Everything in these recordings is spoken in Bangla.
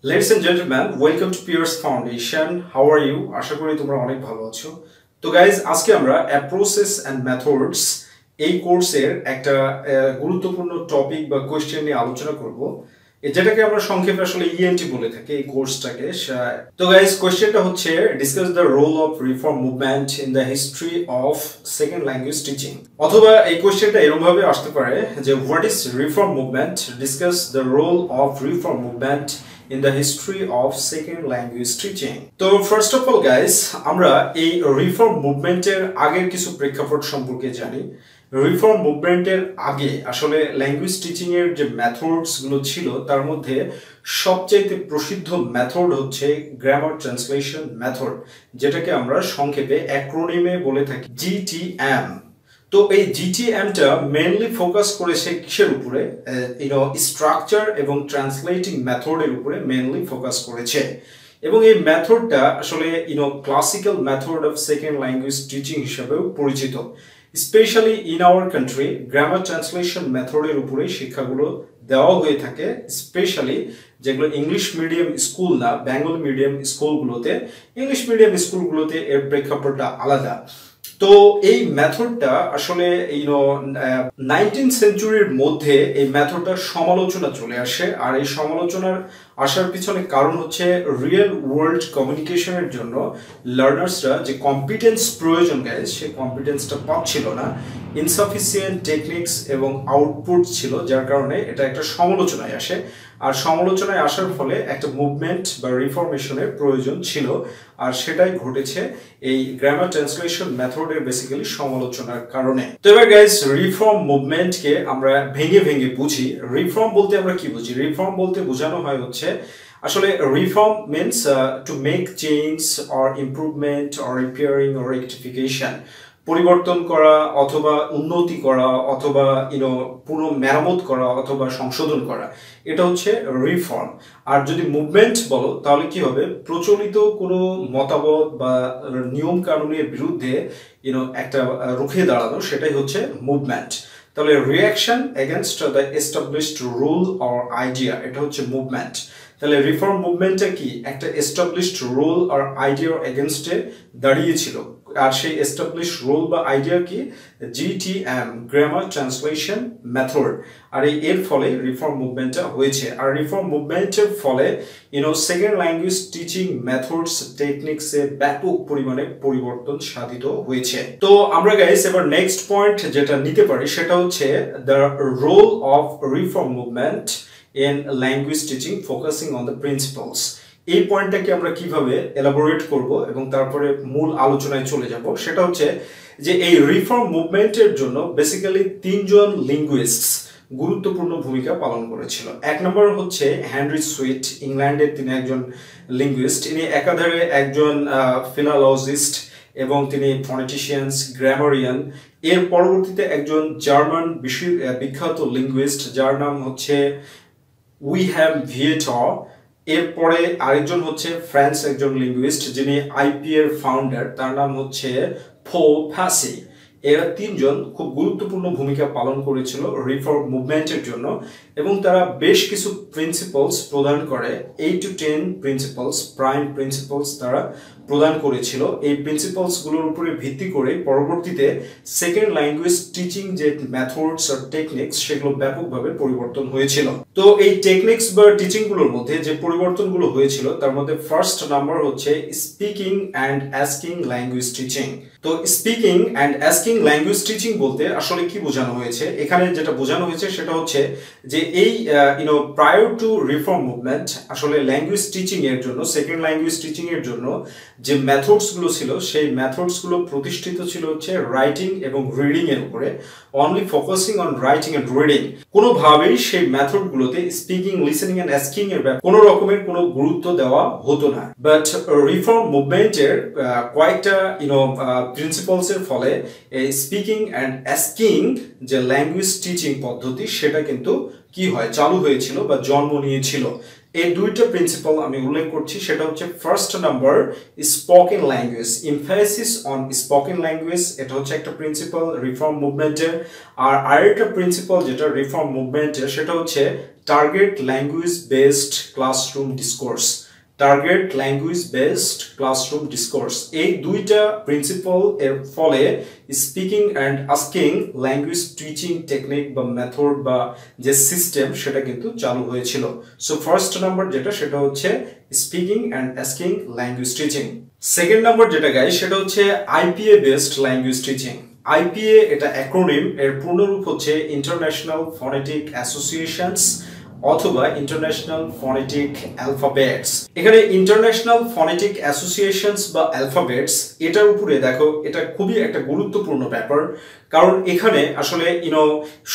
Ladies and gentlemen, welcome to Pierce Foundation. How are you? আশা করি তোমরা অনেক ভালো আছো। তো গাইস, আজকে আমরা approaches and methods এই কোর্সের একটা গুরুত্বপূর্ণ টপিক বা কোশ্চেন নিয়ে আলোচনা করব। যেটাকে আমরা সংক্ষেপে আসলে ইএনটি বলে থাকি এই কোর্সটাকে। তো গাইস, কোশ্চেনটা হচ্ছে discuss the role of reform movement in the history of second language teaching. অথবা এই কোশ্চেনটা এরকম ভাবে আসতে পারে যে what is reform movement, discuss the role of reform movement in the history of second language teaching. তো ফার্স্ট অফ অল গাইস, আমরা এই রিফর্ম মুভমেন্টের আগের কিছু প্রেক্ষাপট সম্পর্কে জানি। রিফর্ম মুভমেন্টের আগে আসলে ল্যাঙ্গুয়েজ টিচিং এর যে মেথডস গুলো ছিল তার মধ্যে সবচেয়ে প্রসিদ্ধ মেথড হচ্ছে গ্রামার ট্রান্সলেশন মেথড, যেটাকে আমরা সংক্ষেপে অ্যাক্রোনিমে বলে থাকি জিটিএম। তো এই জিটিএমটা মেইনলি ফোকাস করেছে কিসের উপরে? স্ট্রাকচার এবং ট্রান্সলেটিং মেথডের উপরে মেইনলি ফোকাস করেছে। এবং এই মেথডটা আসলে classical method of second language teaching হিসেবেও পরিচিত। Specially in our country grammar translation মেথডের উপরে শিক্ষাগুলো দেওয়া হয়ে থাকে, স্পেশালি যেগুলো ইংলিশ মিডিয়াম স্কুল না, বেঙ্গলি মিডিয়াম স্কুলগুলোতে। ইংলিশ মিডিয়াম স্কুলগুলোতে এর প্রেক্ষাপটটা আলাদা। তো এই মেথডটা আসলে 19th সেঞ্চুরির মধ্যে এই মেথডটার সমালোচনা চলে আসে। আর এই সমালোচনার আসার পিছনে কারণ হচ্ছে রিয়েল ওয়ার্ল্ড কমিউনিকেশনের জন্য লার্নার্সরা যে কম্পিটেন্স প্রয়োজন গাইজ, সেই কম্পিটেন্সটা পাচ্ছিল না। ইনসাফিসিয়েন্ট টেকনিক্স এবং আউটপুট ছিল, যার কারণে এটা একটা সমালোচনায় আসে। আর সমালোচনায় আসার ফলে একটা মুভমেন্ট বা রিফরমেশনের প্রয়োজন ছিল, আর সেটাই ঘটেছে এই গ্রামার ট্রান্সলেশন মেথডের বেসিক্যালি সমালোচনার কারণে। তো এবার গাইজ, রিফর্ম মুভমেন্টকে আমরা ভেঙে ভেঙে বুঝি। রিফর্ম বলতে আমরা কি বুঝি? রিফর্ম বলতে বোঝানো হয় হচ্ছে আসলে reform means to make change or improvement or repairing or rectification, পরিবর্তন করা অথবা উন্নতি করা অথবা পুরো মেরামত করা অথবা সংশোধন করা, এটা হচ্ছে রিফর্ম। আর যদি মুভমেন্ট বলো তাহলে কি হবে? প্রচলিত কোনো মতামত বা নিয়ম কানুনের বিরুদ্ধে একটা রুখে দাঁড়ানো, সেটাই হচ্ছে মুভমেন্ট। তাহলে reaction against the established rule or idea, এটা হচ্ছে মুভমেন্ট। তাহলে রিফর্ম মুভমেন্টটা কি? একটা এস্টাবলিশড রুল আর আইডিয়ার এগেনস্টে দাঁড়িয়েছিল। আর সেই এস্টাবলিশ রুল বা আইডিয়া কি? GTM, grammar translation method. আর এর ফলে রিফর্ম মুভমেন্টটা হয়েছে। আর রিফর্ম মুভমেন্টের ফলে সেকেন্ড ল্যাঙ্গুয়েজ টিচিং মেথডস টেকনিক্সে ব্যাপক পরিমাণে পরিবর্তন সাধিত হয়েছে। তো আমরা গাইস এবার নেক্সট পয়েন্ট যেটা নিতে পারি সেটা হচ্ছে the role of reform movement in language teaching focusing on the principles। এই পয়েন্টটাকে আমরা কিভাবে এলাবোরেট করব এবং তারপরে মূল আলোচনায় চলে যাব, সেটা হচ্ছে যে এই রিফর্ম মুভমেন্টের জন্য বেসিক্যালি তিনজন লিঙ্গুইস্টস গুরুত্বপূর্ণ ভূমিকা পালন করেছিল। এক নম্বর হচ্ছে হেনরি সুইট, ইংল্যান্ডের তিনি একজন লিঙ্গুইস্ট। ইনি একাধারে একজন ফিলোলজিস্ট এবং তিনি ফনেটিশিয়ানস, গ্রামারিয়ান। এর পরবর্তীতে একজন জার্মান বিখ্যাত লিঙ্গুইস্ট যার নাম হচ্ছে উইলহেম ভিয়েটর। এরপরে আরেকজন হচ্ছে ফ্রান্স একজন লিঙ্গুইস্ট যিনি আইপি এর ফাউন্ডার, তার নাম হচ্ছে পল প্যাসি। এরা তিনজন খুব গুরুত্বপূর্ণ ভূমিকা পালন করেছিল রিফর্ম মুভমেন্টের জন্য, এবং তারা বেশ কিছু প্রিন্সিপালস প্রদান করে। 8 to 10 প্রিন্সিপালস, প্রাইম প্রিন্সিপালস তারা প্রদান করেছিল। এই প্রিন্সিপালস গুলোর উপরে ভিত্তি করে পরবর্তীতে সেকেন্ড ল্যাঙ্গুয়েজ টিচিং যে মেথডস আর টেকনিক্স, সেগুলো ব্যাপকভাবে পরিবর্তন হয়েছিল। তো এই টেকনিক্স বা টিচিং গুলোর মধ্যে যে পরিবর্তনগুলো হয়েছিল তার মধ্যে ফার্স্ট নাম্বার হচ্ছে speaking and asking language teaching. তো speaking and asking language teaching বলতে আসলে কি বোঝানো হয়েছে? এখানে যেটা বোঝানো হয়েছে সেটা হচ্ছে যে এই প্রায়র টু রিফর্ম মুভমেন্ট আসলে ল্যাঙ্গুয়েজ টিচিং এর জন্য, সেকেন্ড ল্যাঙ্গুয়েজ টিচিং এর জন্য যে মেথডস গুলো ছিল সেই মেথডস গুলো প্রতিষ্ঠিত ছিল হচ্ছে রাইটিং এবং রিডিং এর উপরে, only focusing on writing and reading. কোনোভাবেই সেই মেথড গুলোতে স্পিকিং, লিসেনিং এন্ড আস্কিং এর কোনো রকমের কোনো গুরুত্ব দেওয়া হতো না। বাট রিফর্ম মুভমেন্টের কয়েকটা প্রিন্সিপালস এর ফলে এই স্পিকিং অ্যান্ড আস্কিং যে ল্যাঙ্গুয়েজ টিচিং পদ্ধতি, সেটা কিন্তু কি হয়, চালু হয়েছিল বা জন্ম নিয়েছিল। এই দুইটা প্রিন্সিপাল আমি উল্লেখ করছি, সেটা হচ্ছে first number spoken language, emphasis on spoken language, এটা হচ্ছে একটা প্রিন্সিপাল রিফর্ম মুভমেন্টের। আর আরেকটা প্রিন্সিপাল যেটা রিফর্ম মুভমেন্টের সেটা হচ্ছে target language based classroom discourse. Target language based classroom discourse, এই দুইটা প্রিন্সিপাল এর ফলে speaking and asking language teaching technique বা মেথড বা যে সিস্টেম সেটা কিন্তু চালু হয়েছিল। সো ফার্স্ট নাম্বার যেটা সেটা হচ্ছে speaking and asking language teaching. Second number যেটা গাইস সেটা হচ্ছে IPA based language teaching. IPA এটা অ্যাক্রোনিম, এর পূর্ণরূপ হচ্ছে ইন্টারন্যাশনাল ফনেটিক অ্যাসোসিয়েশনস অথবা ইন্টারন্যাশনাল ফনেটিক অ্যালফাবেটস। এখানে ইন্টারন্যাশনাল ফনেটিক অ্যাসোসিয়েশনস বা অ্যালফাবেটস এটার উপরে দেখো এটা খুবই একটা গুরুত্বপূর্ণ ব্যাপার, কারণ এখানে আসলে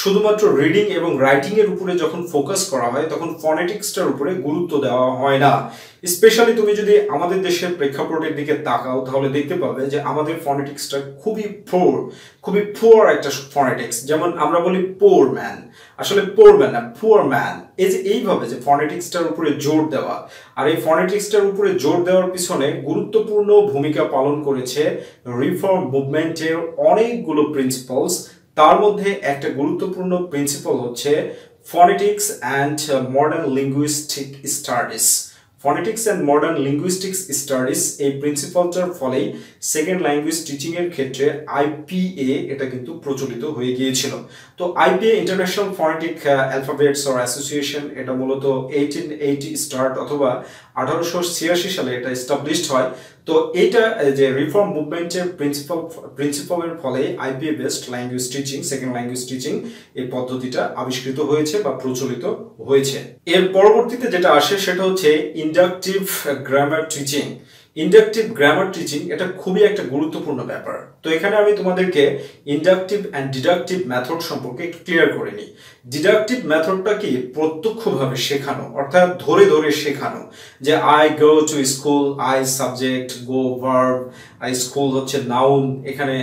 শুধুমাত্র রিডিং এবং রাইটিং এর উপরে যখন ফোকাস করা হয় তখন ফনেটিক্সটার উপরে গুরুত্ব দেওয়া হয় না। স্পেশালি তুমি যদি আমাদের দেশের প্রেক্ষাপটের দিকে তাকাও তাহলে দেখতে পাবে যে আমাদের ফনেটিক্সটা খুবই পুয়ার একটা ফনেটিক্স। যেমন আমরা বলি পোর ম্যান, আসলে পোর ম্যান না, পুয়ার ম্যান। এই যে এইভাবে যে ফনেটিক্সটার উপরে জোর দেওয়া, আর এই ফনেটিক্সটার উপরে জোর দেওয়ার পিছনে গুরুত্বপূর্ণ ভূমিকা পালন করেছে রিফর্ম মুভমেন্টের অনেকগুলো প্রিন্সিপালস। তার মধ্যে একটা গুরুত্বপূর্ণ প্রিন্সিপাল হচ্ছে phonetics and modern linguistic studies. Phonetics and modern linguistics studies এই প্রিন্সিপালটার ফলেই সেকেন্ড ল্যাঙ্গুয়েজ টিচিং এর ক্ষেত্রে আইপিএ এটা কিন্তু প্রচলিত হয়ে গিয়েছিল। তো IPA international phonetic alphabets or association এটা মূলত 1880 স্টার্ট অথবা 1886 সালে এটা এস্টাবলিশড হয়। তো এটা যে রিফর্ম মুভমেন্টের প্রিন্সিপালের ফলে IPA based language teaching, second language teaching এই পদ্ধতিটা আবিষ্কৃত হয়েছে বা প্রচলিত হয়েছে। এর পরবর্তীতে যেটা আসে সেটা হচ্ছে inductive grammar teaching. Inductive grammar teaching এটা খুবই একটা গুরুত্বপূর্ণ ব্যাপার। তো এখানে আমি তোমাদেরকে ইন্ডাকটিভ অ্যান্ড ডিডাকটিভ মেথড সম্পর্কে একটু ক্লিয়ার করে নিই। ডিডাকটিভ মেথডটা কি প্রত্যক্ষভাবে শেখানো, অর্থাৎ ধরে ধরে শেখানো, যে I go to school, I subject, go verb, I school হচ্ছে নাউন, এখানে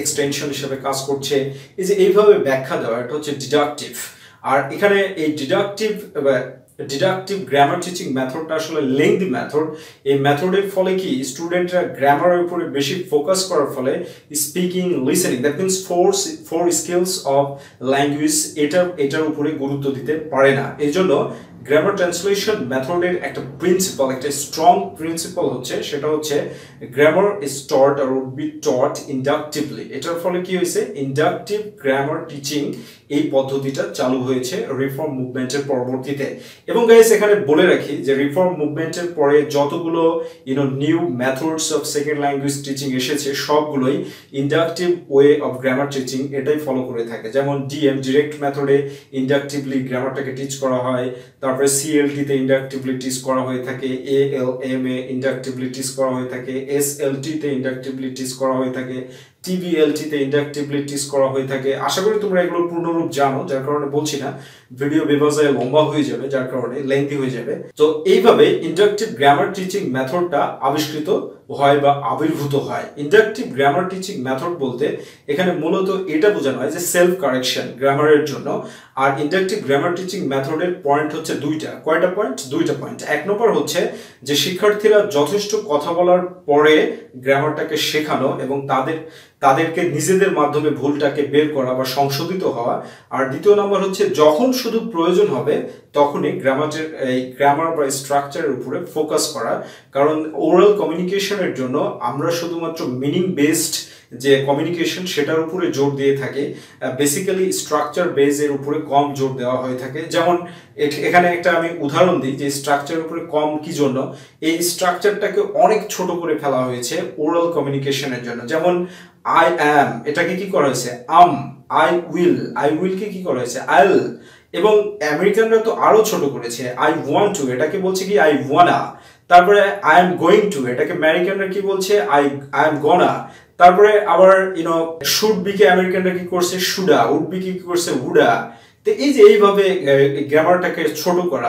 এক্সটেনশন হিসেবে কাজ করছে, এই যে এইভাবে ব্যাখ্যা দেওয়া এটা হচ্ছে ডিডাকটিভ। আর এখানে এই ডিডাকটিভ গ্রামার টিচিং মেথডটা আসলে লেংদি মেথড। এই মেথডের ফলে কি স্টুডেন্টরা গ্রামারের উপরে বেশি ফোকাস করার ফলে speaking, listening, that means four skills of language এটার উপরে গুরুত্ব দিতে পারে না। এই জন্য গ্রামার ট্রান্সলেশন মেথডের একটা প্রিন্সিপাল, একটা স্ট্রং প্রিন্সিপাল হচ্ছে সেটা হচ্ছে grammar is taught or would be taught inductively. এটার ফলে কি হয়েছে, ইন্ডাকটিভ গ্রামার টিচিং এই পদ্ধতিটা চালু হয়েছে রিফর্ম মুভমেন্টের পরবর্তীতে। এবং গাইস এখানে বলে রাখি যে রিফর্ম মুভমেন্টের পরে যতগুলো new methods of second language teaching এসেছে সবগুলোই inductive way of grammar teaching এটাই ফলো করে থাকে। যেমন ডিএম ডিরেক্ট মেথডে ইন্ডাকটিভলি গ্রামারটাকে টিচ করা হয়, তারপরে সিএলটি তে ইন্ডাকটিভলি টিচ করা হয়ে থাকে, এএলএম এ ইন্ডাকটিভলি টিচ করা হয়ে থাকে, এসএলটি তে ইন্ডাকটিভলি টিচ করা হয়ে থাকে, টিবিএলটি তে ইন্ডাকটিভলি টিচ করা হয়ে থাকে। আশা করি তোমরা এগুলোর পূর্ণরূপ জানো, যার কারণে বলছি না, ভিডিও বেবাজায় লম্বা হয়ে যাবে, যার কারণে লেন্থি হয়ে যাবে। তো এইভাবে ইন্ডাকটিভ গ্রামার টিচিং মেথডটা আবিষ্কৃত হয় বা আবির্ভূত হয়। ইন্ডাকটিভ গ্রামার টিচিং মেথড বলতে এখানে মূলত এটা বোঝানো হয় যে সেলফ কারেকশন গ্রামারের জন্য। আর ইন্ডাকটিভ গ্রামার টিচিং মেথডের পয়েন্ট হচ্ছে দুইটা। কয়টা পয়েন্ট? দুইটা পয়েন্ট। এক নম্বর হচ্ছে যে শিক্ষার্থীরা যথেষ্ট কথা বলার পরে গ্রামারটাকে শেখানো এবং তাদেরকে নিজেদের মাধ্যমে ভুলটাকে বের করা বা সংশোধিত হওয়া। আর দ্বিতীয় নম্বর হচ্ছে যখন শুধু প্রয়োজন হবে তখনই গ্রামার বা স্ট্রাকচারের উপরে ফোকাস করা। কারণ ওরাল কমিউনিকেশনের জন্য আমরা শুধুমাত্র মিনিং বেসড যে কমিউনিকেশন সেটার উপরে জোর দিয়ে থাকে, বেসিক্যালি স্ট্রাকচার বেসের উপরে কম জোর দেওয়া হয়ে থাকে। যেমন এখানে একটা আমি উদাহরণ দিই যে স্ট্রাকচারের উপরে কম কি জন্য, এই স্ট্রাকচারটাকে অনেক ছোট করে ফেলা হয়েছে ওরাল কমিউনিকেশনের জন্য। যেমন আই অ্যাম, এটাকে কি করা হয়েছে আই উইল কে কি করা হয়েছে আইল। এবং আমেরিকানরা তো আরো ছোট করেছে, আই ওয়ান্ট টু, এটাকে বলছে কি আই ওয়ানা। তারপরে আই এম গোয়িং টু, এটাকে আমেরিকানরা কি বলছে আই এম গোনা। তারপরে আবার শুড বি কে আমেরিকানরা কি করছে শুডা, উড বি কি করছে উডা। তো এই যে এইভাবে গ্রামারটাকে ছোট করা,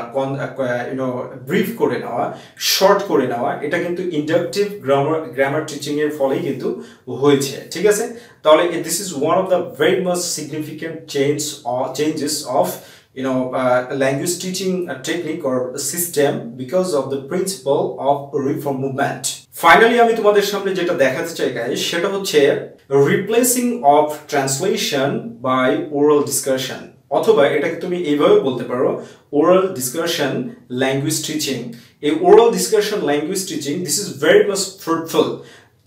ব্রিফ করে নেওয়া, শর্ট করে নেওয়া, এটা কিন্তু ইন্ডাকটিভ গ্রামার টিচিং এর ফলেই কিন্তু হয়েছে। ঠিক আছে, তাহলে this is one of the very much significant changes of language teaching technique or system because of the principle of reform movement. Finally আমি তোমাদের সামনে যেটা দেখাতে চাই গাইস সেটা হচ্ছে replacing of translation by oral discussion. অথবা এটাকে তুমি এইভাবে বলতে পারো ওরাল ডিসকাশন ল্যাঙ্গুয়েজ টিচিং। এই oral discussion language teaching this is very much fruitful.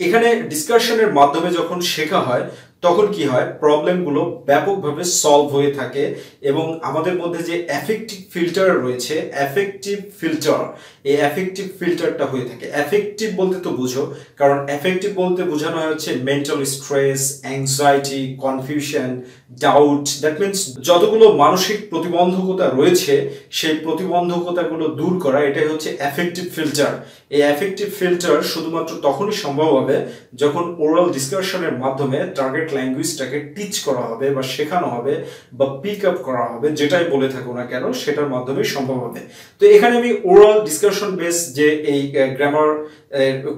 এখানে ডিসকাশনের মাধ্যমে যখন শেখা হয় তখন কি হয়, প্রবলেমগুলো ব্যাপকভাবে সলভ হয়ে থাকে এবং আমাদের মধ্যে যে অ্যাফেক্টিভ ফিল্টার রয়েছে, অ্যাফেক্টিভ ফিল্টার, এই অ্যাফেক্টিভ ফিল্টারটা হয়ে থাকে। অ্যাফেক্টিভ বলতে তো বুঝো, কারণ অ্যাফেক্টিভ বলতে বোঝানো হচ্ছে mental stress, anxiety, confusion, doubt. That means যতগুলো মানসিক প্রতিবন্ধকতা রয়েছে সেই প্রতিবন্ধকতাগুলো দূর করা, এটাই হচ্ছে অ্যাফেক্টিভ ফিল্টার। এই অ্যাফেক্টিভ ফিল্টার শুধুমাত্র তখনই সম্ভব হবে যখন ওরাল ডিসকাশনের মাধ্যমে টার্গেট ল্যাঙ্গুয়েজটাকে টিচ করা হবে বা শেখানো হবে বা পিক আপ করা হবে, যেটাই বলে থাকো না কেন সেটার মাধ্যমে সম্ভব হবে। তো এখানে আমি ওরাল ডিসকাশন বেস যে এই গ্রামার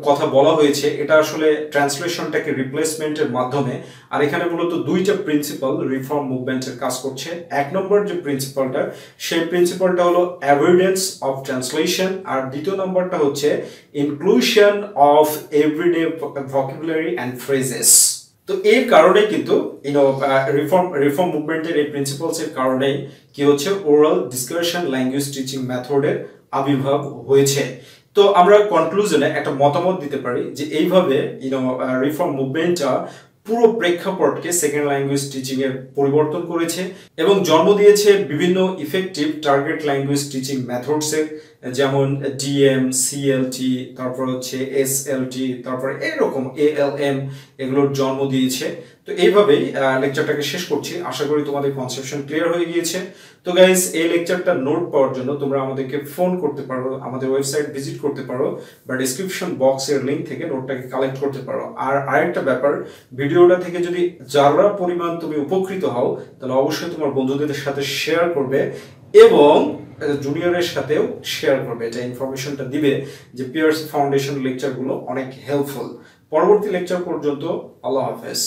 কথা বলা হয়েছে, এটা আসলে ট্রান্সলেশনটাকে রিপ্লেসমেন্টের মাধ্যমে। আর এখানে মূলত দুইটা প্রিন্সিপাল রিফর্ম মুভমেন্টের কাজ করছে। এক নম্বর যে প্রিন্সিপালটা, সেই প্রিন্সিপালটা হলো অ্যাভয়েডেন্স অফ ট্রান্সলেশন, আর দ্বিতীয় নম্বরটা হচ্ছে inclusion of everyday vocabulary and phrases. তো এর কারণে কিন্তু রিফর্ম মুভমেন্টের এই প্রিন্সিপালস এর কারণেই কি হচ্ছে, ওরাল ডিসকাশন ল্যাঙ্গুয়েজ টিচিং মেথডের আবির্ভাব হয়েছে। তো আমরা কনক্লুশনে একটা মতামত দিতে পারি যে এইভাবে রিফর্ম মুভমেন্টটা পুরো প্রেক্ষাপটকে সেকেন্ড ল্যাঙ্গুয়েজ টিচিং এর পরিবর্তন করেছে এবং জন্ম দিয়েছে বিভিন্ন effective target language teaching methods এর, যেমন ডিএম, সিএলটি, তারপর হচ্ছে এসএলটি, তারপর এরকম এএলএম, এগুলোর জন্ম দিয়েছে। তো এইভাবেই লেকচারটাকে শেষ করছি। আশা করি তোমাদের কনসেপশন ক্লিয়ার হয়ে গিয়েছে। তো গাইস, এই লেকচারটা নোট পাওয়ার জন্য তোমরা আমাদেরকে ফোন করতে পারো, আমাদের ওয়েবসাইট ভিজিট করতে পারো, বা ডেসক্রিপশন বক্সের লিংক থেকে নোটটাকে কালেক্ট করতে পারো। আর আরেকটা ব্যাপার, ভিডিওটা থেকে যদি যারা পরিমাণ তুমি উপকৃত হও তাহলে অবশ্যই তোমার বন্ধুদের সাথে শেয়ার করবে এবং জুনিয়রের সাথেও শেয়ার করবে। এটা ইনফরমেশনটা দিবে যে পিয়ার্স ফাউন্ডেশন লেকচারগুলো অনেক হেল্পফুল। পরবর্তী লেকচার পর্যন্ত আল্লাহ হাফেজ।